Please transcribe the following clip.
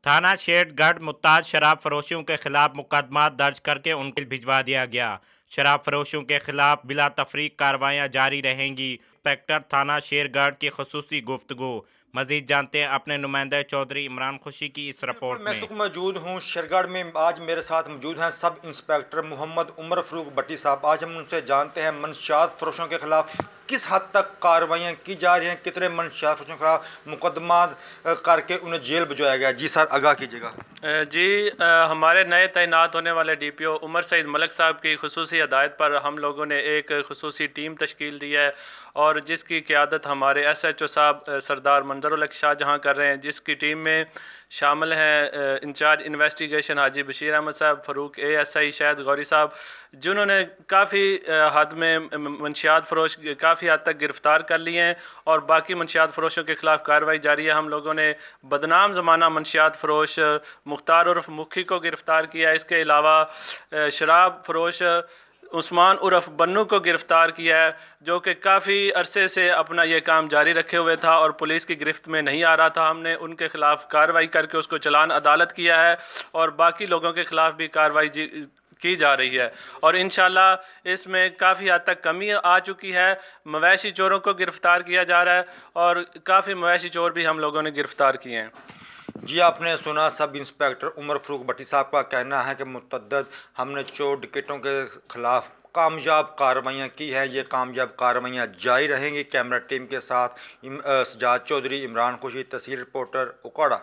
थाना शेरगढ़ मुत्ताज शराब फरोशियों के खिलाफ मुकदमा दर्ज करके उनके भिजवा दिया गया। शराब फरोशियों के खिलाफ बिला तफरीक कार्रवाइयाँ जारी रहेंगी। इंस्पेक्टर थाना शेरगढ़ की खसूसी गुफ्तगू। मजीद जानते हैं अपने नुमाइंदा चौधरी इमरान खुशी की इस बिल्कुल, रिपोर्ट मैं इस में। वक्त मौजूद हूँ शेरगढ़ में। आज मेरे साथ मौजूद हैं सब इंस्पेक्टर मोहम्मद उमर फ़रूक भट्टी साहब। आज हम उनसे जानते हैं मनशियात फ़रोशों के खिलाफ किस हद तक कार्रवाइयाँ की जा रही हैं, कितने मनशियात फ़रोशों के खिलाफ मुकदमा करके उन्हें जेल भिजवाया गया। जी सर, आगाह कीजिएगा। जी, हमारे नए तैनात होने वाले डीपीओ उमर सईद मलिक साहब की खुसूसी हदायत पर हम लोगों ने एक खुसूसी टीम तश्कील दी है और जिसकी क़ियादत हमारे एसएचओ साहब सरदार मंजरुल हक शाहजहाँ कर रहे हैं, जिसकी टीम में शामिल हैं इंचार्ज इन्वेस्टिगेशन हाजी बशीर अहमद साहब, फ़रूक एएसआई शाहिद गौरी साहब, जिन्होंने काफ़ी हद में मंशियात फ़रोश काफ़ी हद तक गिरफ़्तार कर लिए हैं और बाकी मंशियात फ़रोशों के ख़िलाफ़ कार्रवाई जारी है। हम लोगों ने बदनाम ज़माना मंशियात फ़रोश मुख्तार उर्फ मुखी को गिरफ़्तार किया। इसके अलावा शराब फरोश उस्मान उर्फ बन्नू को गिरफ़्तार किया है, जो कि काफ़ी अरसे से अपना ये काम जारी रखे हुए था और पुलिस की गिरफ्त में नहीं आ रहा था। हमने उनके ख़िलाफ़ कार्रवाई करके उसको चालान अदालत किया है और बाकी लोगों के ख़िलाफ़ भी कार्रवाई की जा रही है और इंशाल्लाह इसमें काफ़ी हद तक कमी आ चुकी है। मवेशी चोरों को गिरफ़्तार किया जा रहा है और काफ़ी मवेशी चोर भी हम लोगों ने गिरफ़्तार किए हैं। जी, आपने सुना सब इंस्पेक्टर उमर फ़रूक भट्टी साहब का कहना है कि मुतअद्दिद हमने चोर डिकेटों के खिलाफ कामयाब कार्रवाइयाँ की हैं। ये कामयाब कार्रवाइयाँ जारी रहेंगी। कैमरा टीम के साथ सजाद चौधरी, इमरान खुशी, तहसील रिपोर्टर, उकाड़ा।